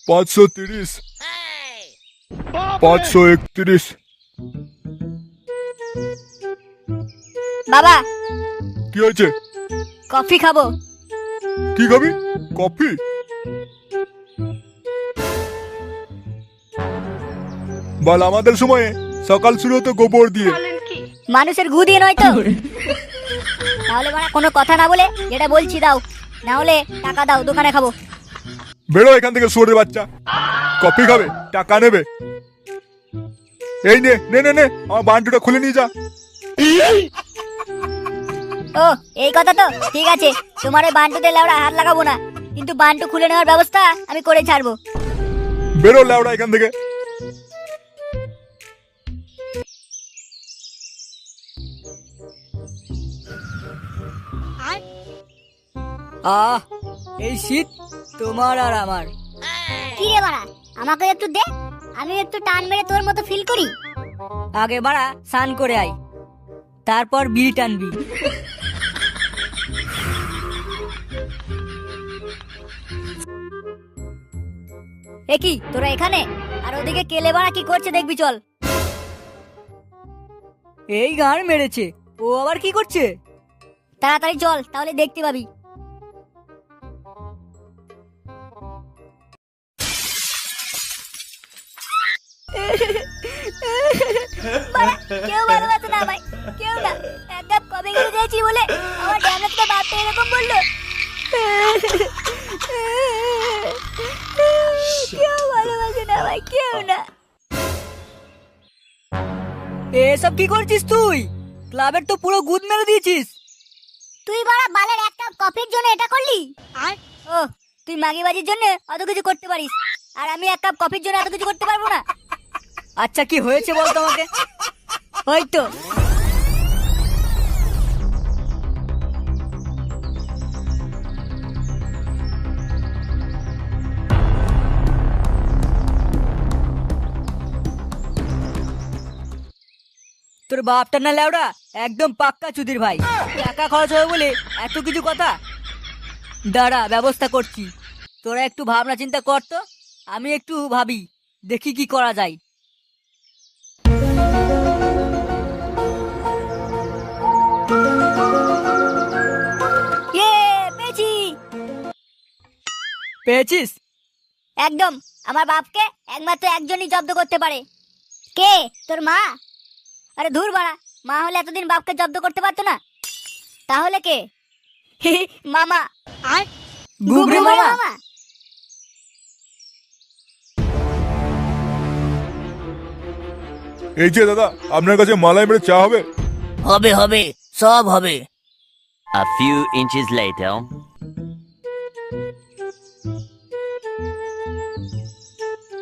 530, 531। বাবা কি হয়েছে? কফি খাবো। কি খাবি? কফি? বল, আমাদের সময়ে সকাল শুরু হতো গোবর দিয়ে। মানুষের গু দিয়ে নয় তো? তাহলে মানে কোনো কথা না বলে যেটা বলছি দাও, না হলে টাকা দাও, দোকানে খাবো। বেরো এখান থেকে শুয়োরের বাচ্চা। কফি খাবে, টাকা নেবে। এই নে নে নে নে, আমার বান্টুটা খুলে নিয়ে যা। ও এই কথা তো, ঠিক আছে। তোমার ওই বান্টুতে লেওড়া হাত লাগাবো না, কিন্তু বান্টু খুলে নেওয়ার ব্যবস্থা আমি করে ছাড়বো। বেরো লেওড়া এখান থেকে। আহ, এই শীত তোমার আর আমার। কি রে বাড়া, আমাকে একটু দে, আমি একটু টান মেরে তোর মতো ফিল করি। আগে বাড়া স্নান করে আই, তারপর বিড়ি টানবি। এ কি তোরা এখানে? আর ওদিকে কেলে বাড়া কি করছে দেখবি, চল। এই গান মেরেছে, ও আবার কি করছে? তাড়াতাড়ি চল, তাহলে দেখতে পাবি। বাড়া, কেউ ভালোবাসে না ভাই, কেউ না। এক কাপ কবে গেলে দিয়েছি বলে আমার ড্যামেজটা বাপটা এরকম বললো। কেউ ভালোবাসে না ভাই, কেউ না। এসব কি করছিস তুই? ক্লাবের তো পুরো গুদ মেরে দিয়েছিস। তুই বাড়া বালের এক কাপ কফির জন্য এটা করলি? ও, তুই মাগিবাজির জন্য অত কিছু করতে পারিস, আর আমি এক কাপ কফির জন্য এত কিছু করতে পারবো না? আচ্ছা কি হয়েছে বল তো আমাকে। ওই তো তোর বাপটা না লেওড়া একদম পাক্কা চুদির ভাই। টাকা খরচ হবে বলে এত কিছু কথা। দাঁড়া, ব্যবস্থা করছি। তোরা একটু ভাবনা চিন্তা কর তো, আমি একটু ভাবি, দেখি কি করা যায়। পেয়েছি। পেয়েছিস? একদম। আমার বাপকে একমাত্র একজনই জব্দ করতে পারে। কে? তোর মা? আরে ধুর বাড়া, মা হলে এতদিন বাপকে জব্দ করতে পারতো না। তাহলে কে? মামা। গুবরে মামা। এই যে দাদা, আপনার কাছে মালাই মেরে চা হবে? হবে হবে, সব হবে। A few inches later.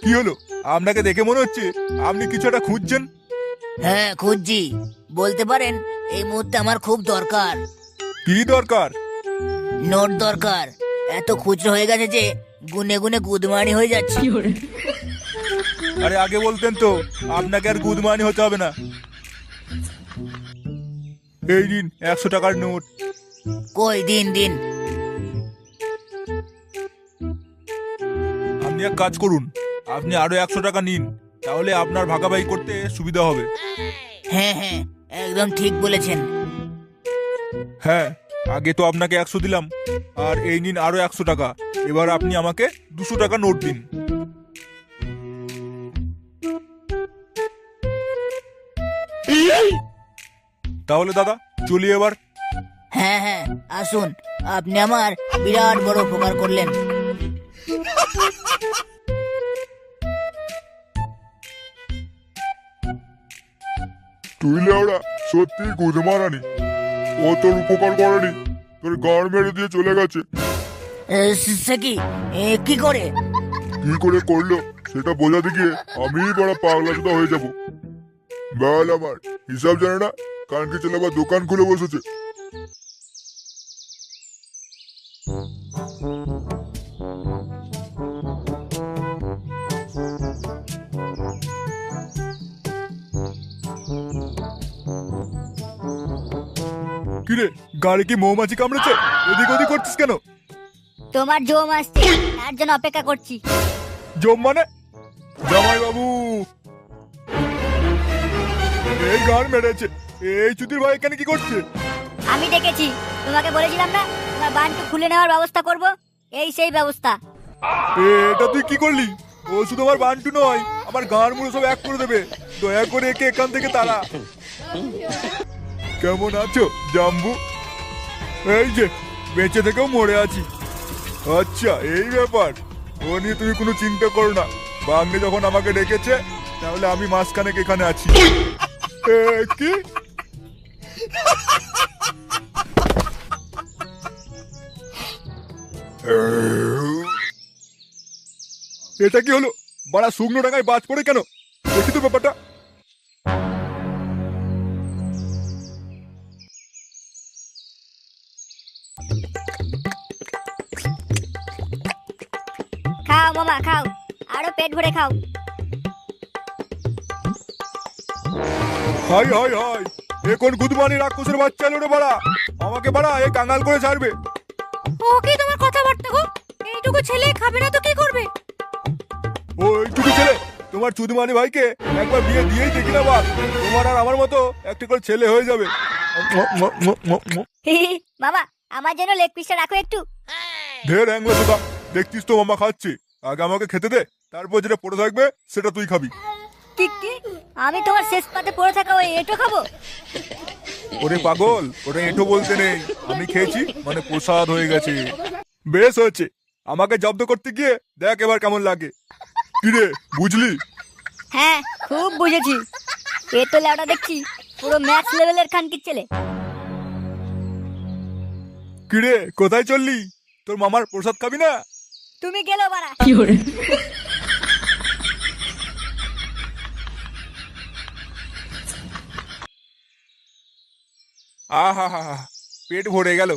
কি হলো? আপনাকে দেখে মনে হচ্ছে আপনি কিছু একটা খুঁজছেন। হ্যাঁ খুঁজছি, বলতে পারেন এই মুহূর্তে আমার খুব দরকার। কি দরকার? নোট দরকার। এত খুচরো হয়ে গেছে যে গুনে গুনে গুদমানি হয়ে যাচ্ছে। আরে আগে বলতেন তো, আপনাকে আর গুদমানি হতে হবে না। এই দিন 100 টাকার নোট। কই দিন দিন। আপনি এক কাজ করুন, আপনি আরো 100 টাকা নিন, তাহলে আপনার ভাগাভাগি করতে সুবিধা হবে। হ্যাঁ হ্যাঁ, একদম ঠিক বলেছেন। হ্যাঁ, আগে তো আপনাকে 100 দিলাম, আর এই নিন আরো 100 টাকা। এবার আপনি আমাকে 200 টাকা নোট দিন। তাহলে দাদা চলি এবার। হ্যাঁ হ্যাঁ, আসুন, আপনি আমার বিরাট বড় উপকার করলেন। তুই লেওড়া সত্যি গুদমারানি। ও তোর উপকার করেনি, তোর গাড় মেরে দিয়ে চলে গেছে। সে কি? কি করে? কি করে করলো সেটা বোঝাতে গিয়ে আমিই বড় পাগলা চোদা হয়ে যাব। বাল আমার হিসাব জানে না, কানকে চলে আবার দোকান খুলে বসেছে। কিরে, গাড়ি কি মৌমাছি কামড়েছে? এদিক ওদিক করছিস কেন? তোমার জম আসছে, তার জন্য অপেক্ষা করছি। জম মানে? জামাই বাবু, এই গান মেরেছে। এই চুদির ভাই এখানে কি করছে? আমি ডেকেছি, তোমাকে বলেছিলাম না তোমার বান্টু খুলে নেওয়ার ব্যবস্থা করব। এই সেই ব্যবস্থা। এটা তুই কি করলি? ও শুধু আমার বান্টু নয়, আমার গান মুড়ো সব এক করে দেবে। দয়া করে একে এখান থেকে তাড়া। কেমন আছো জাম্বু? এই যে বেঁচে থেকেও মরে আছি। আচ্ছা এই ব্যাপার, ও নিয়ে তুমি কোনো চিন্তা করো না। বাংলি যখন আমাকে ডেকেছে তাহলে আমি মাঝখানেক এখানে আছি। কি এটা কি হলো? বড়া শুকনো ডাঙায় বাজ পড়ে কেন? দেখি তো ব্যাপারটা। খাও মামা খাও, আরো পেট ভরে খাও। হাই হাই হাই, এ কোন গুদমানি রাক্ষসের বাচ্চা এলো রে বাড়া! আমাকে বাড়া এ কাঙাল করে ছাড়বে। ও কি তোমার কথাবার্তা গো? এইটুকু ছেলে খাবে না তো কি করবে? ও এইটুকু ছেলে? তোমার চুদমানি ভাইকে একবার বিয়ে দিয়েই দেখি না বাপ, তোমার আর আমার মতো একটা করে ছেলে হয়ে যাবে। মামা আমার জন্য লেগ পিসটা রাখো একটু। ঢের অ্যাংলো তোকা, দেখছিস তো মামা খাচ্ছে। আগে আমাকে খেতে দে, তারপর যেটা পড়ে থাকবে সেটা তুই খাবি। কি কি? আমি তোমার শেষ পাতে পড়ে থাকা ওই এটো খাবো? ওরে পাগল, ওটা এঁটো বলতে নেই, আমি খেয়েছি মানে প্রসাদ হয়ে গেছে। বেশ হয়েছে, আমাকে জব্দ করতে গিয়ে দেখ এবার কেমন লাগে। কিরে বুঝলি? হ্যাঁ খুব বুঝেছি। এ তো লেওটা দেখছি পুরো ম্যাক্স লেভেলের খানকির ছেলে। কিরে কোথায় চললি? তোর মামার প্রসাদ খাবি না? তুমি গেলো বাড়া। আহা হা হা, পেট ভরে গেল।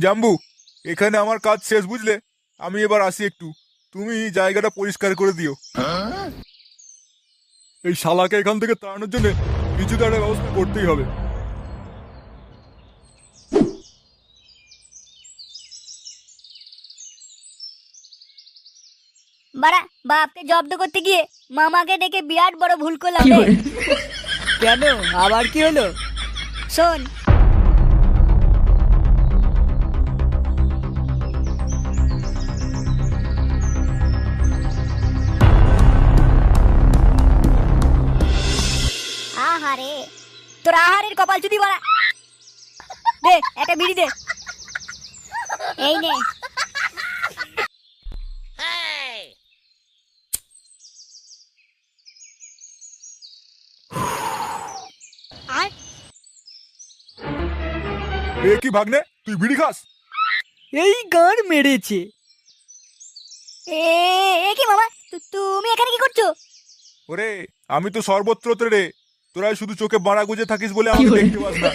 জাম্বু, এখানে আমার কাজ শেষ বুঝলে। আমি এবার আসি একটু, তুমি জায়গাটা পরিষ্কার করে দিও। এই শালাকে এখান থেকে তাড়ানোর জন্য কিছু তো একটা ব্যবস্থা করতেই হবে। বাড়া বাপকে জব্দ করতে গিয়ে মামাকে ডেকে বিরাট বড় ভুল করলাম রে। কেন, আবার কি হলো? শোন, আহারে তোর আহারের কপাল চুদি বাড়া। দে একটা বিড়ি দে। এই নে। আর এ কি ভাগ্নে, তুই বিড়ি খাস? এই গান মেরেছে। এ এ কি মামা, তুমি এখানে কি করছো? ওরে আমি তো সর্বত্রতে রে, তোরাই শুধু চোখে বাড়া গুজে থাকিস বলে আমাকে দেখতে পাস না।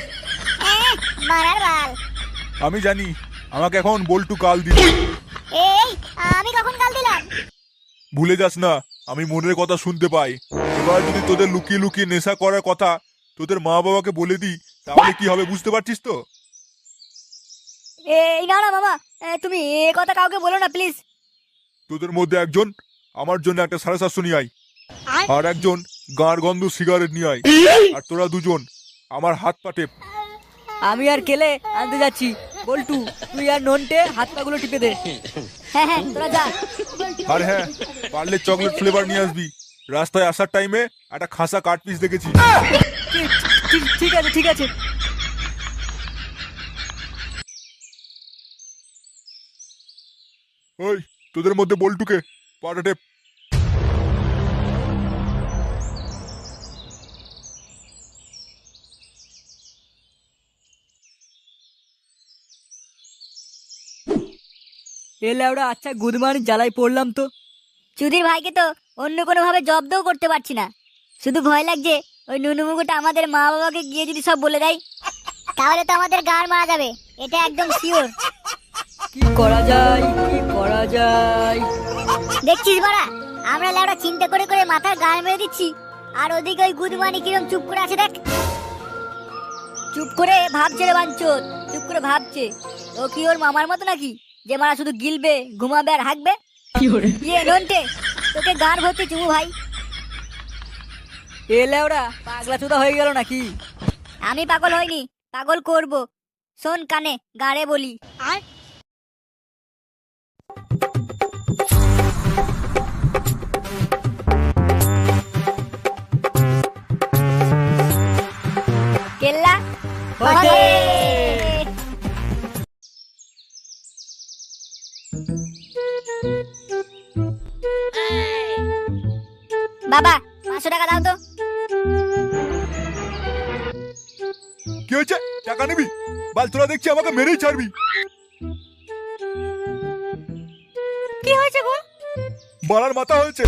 মারার বাল। আমি জানি, আমাকে এখন বল্টু কাল দিবি। এই আমি কখন কাল দিলাম? ভুলে যাস না, আমি মনের কথা শুনতে পাই। এবার যদি তোদের লুকিয়ে লুকিয়ে নেশা করার কথা তোদের মা বাবাকে বলে দিই তাহলে কি হবে বুঝতে পারছিস তো? এই না না মামা, তুমি এ কথা কাউকে বলো না প্লিজ। তোদের মধ্যে একজন আমার জন্য একটা 750 নিয়ে আয়, আর একজন গাঁড় গন্ধ সিগারেট নিয়ে আয়, আর তোরা দুজন আমার হাত পা টেপ। আমি আর কেলে আনতে যাচ্ছি। বল্টু তুই আর নন্টে হাত পাগুলো টিপে দে। হ্যাঁ হ্যাঁ তোরা যা। আর হ্যাঁ, পারলে চকলেট ফ্লেভার নিয়ে আসবি। রাস্তায় আসার টাইমে একটা খাসা কাট পিস দেখেছি। ঠিক আছে ঠিক আছে। ওই তোদের মধ্যে বল্টুকে পাটা টেপ। এ লেওড়া, আচ্ছা গুদমানি জ্বালাই পড়লাম তো। চুদির ভাইকে তো অন্য কোনো ভাবে জব্দও করতে পারছি না। শুধু ভয় লাগছে ওই নুনুমুকুটা আমাদের মা বাবাকে গিয়ে যদি সব বলে দেয় তাহলে তো আমাদের গার মারা যাবে, এটা একদম শিওর। কি করা যায়, কি করা যায়? দেখছিস বাড়া, আমরা লেওড়া চিন্তা করে করে মাথার গার মেরে দিচ্ছি, আর ওদিকে ওই গুদমানি কিরম চুপ করে আছে দেখ। চুপ করে ভাবছে রে বাঞ্চোত, চুপ করে ভাবছে। ও কি ওর মামার মতো নাকি যে মারা শুধু গিলবে, ঘুমাবে আর হাঁকবে? ইয়ে নন্টে, তোকে গান ভর্তি চুমু ভাই। এ লেওড়া পাগলা চোদা হয়ে গেল নাকি? আমি পাগল হইনি, পাগল করব। শোন কানে, গাড়ে বলি। কেল্লা ওকে। বাবা 500 টাকা দাও তো। কি হয়েছে? টাকা নিবি? বাল তোরা দেখছি আমাকে মেরেই ছাড়বি। কি হয়েছে গো? মারার মাথা হয়েছে।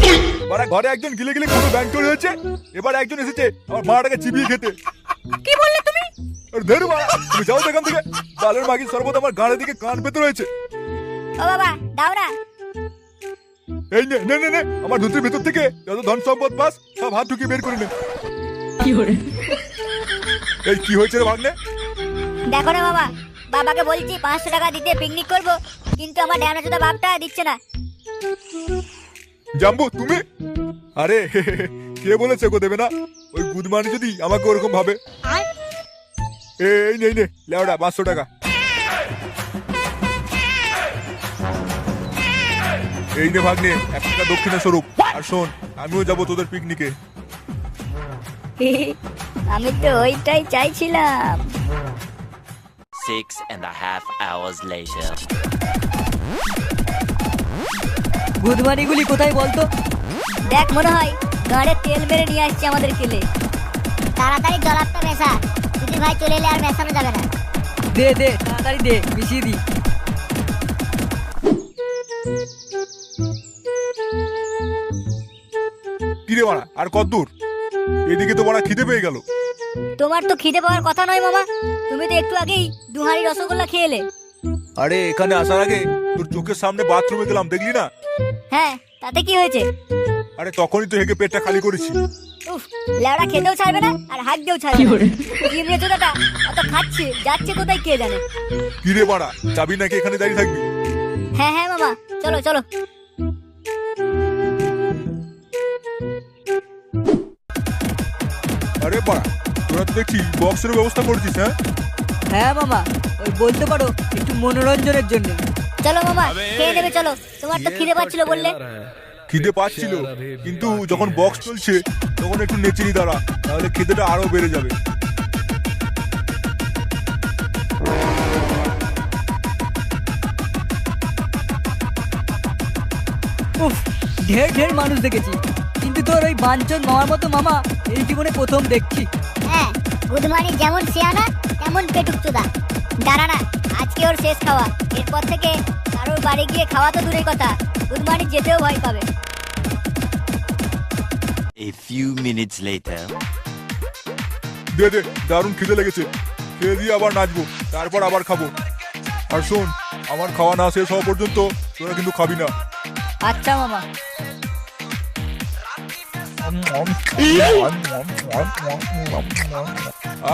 মারা ঘরে একজন গিলে গিলে কোনো ব্যাংক চোর হয়েছে, এবার একজন এসেছে আমার মাটাকে চিবিয়ে খেতে। কি বললে তুমি? আর ধের মারা, তুমি যাও তো এখান থেকে। বালের মাগি সর্বত আমার গাড়ির দিকে কান পেতে রয়েছে। ও বাবা দাও না। এই নে নে নে নে, আমার ধুতির ভেতর থেকে যত ধন সম্পদ পাস সব হাত ঢুকিয়ে বের করে নে। এই কি হয়েছে রে ভাগ্নে? দেখো না বাবা, বাবাকে বলছি 500 টাকা দিতে পিকনিক করব, কিন্তু আমার ড্যামনা চোদা বাপটা দিচ্ছে না। জাম্বু তুমি? আরে কে বলেছে গো দেবে না? ওই গুদমানি যদি আমাকে ওরকম ভাবে। এই নে নে লেওড়া 500 টাকা। এই নে ভাগ্নে 1 টাকা দক্ষিণা স্বরূপ। আর শোন, আমিও যাবো তোদের পিকনিকে। আমি তো ওইটাই চাইছিলাম। 6.5 hours later. গুদমানিগুলি কোথায় বলতো? দেখ মনে হয় গাড়ে তেল মেরে নিয়ে আসছে আমাদের কেলে। তাড়াতাড়ি জলাপটা মেশা, যদি ভাই চলে এলে আর মেশানো যাবে না। দে দে তাড়াতাড়ি দে, মিশিয়ে দি। কিরে মারা, আর কত দূর? এদিকে তো মারা খিদে পেয়ে গেল। তোমার তো খিদে পাওয়ার কথা নয় মামা, তুমি তো একটু আগেই 2 হাঁড়ি রসগোল্লা খেয়ে এলে। আরে এখানে আসার আগে তোর চোখের সামনে বাথরুমে গেলাম, দেখলি না? হ্যাঁ, তাতে কি হয়েছে? আরে তখনই তো হেগে পেটটা খালি করেছি। উফ, লেওড়া খেতেও ছাড়বে না আর হাঁকতেও ছাড়বে না। ইমরে চোদাটা অত খাচ্ছে, যাচ্ছে কোথায় কে জানে। কিরে মারা, যাবি নাকি এখানে দাঁড়িয়ে থাকবি? হ্যাঁ হ্যাঁ মামা, চলো চলো। আরে বাড়া, তোরা তো দেখছি বক্সের ব্যবস্থা করছিস। হ্যাঁ হ্যাঁ মামা, ওই বলতে পারো একটু মনোরঞ্জনের জন্য। চলো মামা, খেয়ে নেবে চলো, তোমার তো খিদে পাচ্ছিল বললে। খিদে পাচ্ছিল, কিন্তু যখন বক্স চলছে তখন একটু নেচে নি দাঁড়া, তাহলে খিদেটা আরো বেড়ে যাবে। উফ, ঢের ঢের মানুষ দেখেছি, কিন্তু তোর ওই বাঞ্চন মামার মতো মামা এই জীবনে প্রথম দেখছি। হ্যাঁ, গুদমানি যেমন সিয়ানা তেমন পেটুক চোদা। দাঁড়া না, আজকে ওর শেষ খাওয়া। এরপর থেকে কারোর বাড়ি গিয়ে খাওয়া তো দূরের কথা, গুদমানি যেতেও ভয় পাবে। A few minutes later. দে দে, দারুণ খিদে লেগেছে। খেয়ে দিয়ে আবার নাচবো, তারপর আবার খাবো। আর শোন, আমার খাওয়া না শেষ হওয়া পর্যন্ত তোরা কিন্তু খাবি না। আচ্ছা মামা।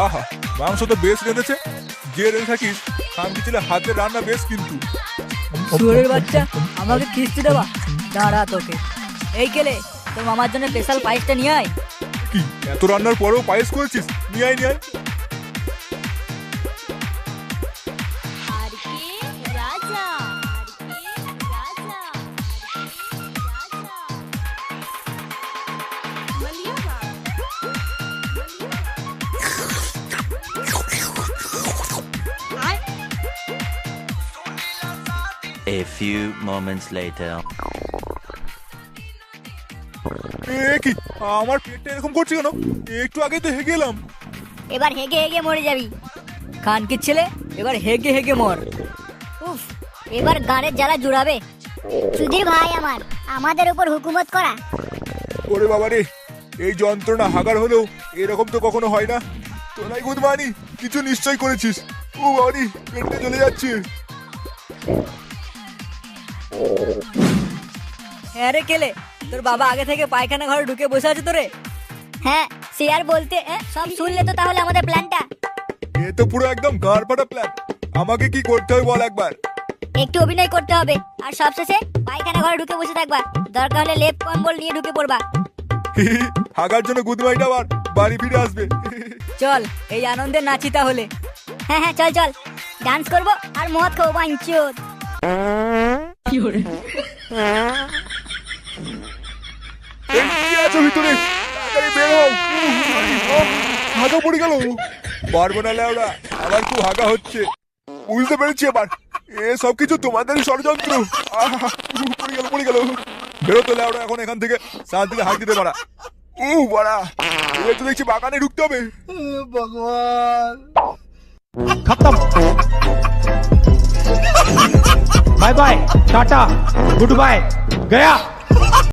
আহা, মাংস তো বেশ রেঁধেছে। যে রেঁধে থাকিস খানকি ছেলে হাতের রান্না বেশ কিন্তু। শুয়োরের বাচ্চা, আমাকে কিস্তি দেওয়া? দাঁড়া তোকে। এই কেলে, তোর মামার জন্য স্পেশাল পায়েসটা নিয়ে আয়। কি এত রান্নার পরেও পায়েস করেছিস? নিয়ে আয় নিয়ে আয়। A few moments later. কি আমার পেটটা এরকম করছে কেন? একটু আগে তো হেগে এলাম। এবার হেগে হেগে মরে যাবি। খানকির ছেলে, এবার হেগে হেগে মর। উফ, এবার গাড়ের জ্বালা জুড়াবে। সুধীর ভাই আমার, আমাদের উপর হুকুমত করা। ওরে বাবা রে, এই যন্ত্রণা হাগার হলেও এরকম তো কখনো হয় না। তোরাই গুদমানি কিছু নিশ্চয় করেছিস। ও বাড়ি পেটে চলে যাচ্ছে। হ্যাঁ রে কেলে, তোর বাবা আগে থেকে পায়খানা ঘরে ঢুকে বসে আছে তোরে। হ্যাঁ, সে আর বলতে, সব শুনলে তো তাহলে আমাদের প্ল্যানটা। এ তো পুরো একদম গাঁড় ফাটা প্ল্যান। আমাকে কি করতে হয় বল একবার। একটু অভিনয় করতে হবে আর সবশেষে পায়খানা ঘরে ঢুকে বসে থাকবা, দরকার হলে লেপ কম্বল নিয়ে ঢুকে পড়বা। হাগার জন্য গুদমাইটা আবার বাড়ি ফিরে আসবে। চল এই আনন্দে নাচি তাহলে। হ্যাঁ হ্যাঁ চল চল, ডান্স করবো আর মদ খাবো বাঞ্চোদ। এই, কি আছে ভিতরে? তাড়াতাড়ি বের হও। হাগা পড়ে গেল। পারবো না লেওড়া, আমার খুব হাগা হচ্ছে। বুঝতে পেরেছি এবার, এ সব কিছু তোমাদেরই ষড়যন্ত্র। পড়ে গেল। বেরো তো লেওড়া এখন এখান থেকে, শান্তিতে হাঁক দিতে পারা। বাড়া, এবার তো দেখছি বাগানে ঢুকতে হবে। खत्म bye bye tata goodbye गया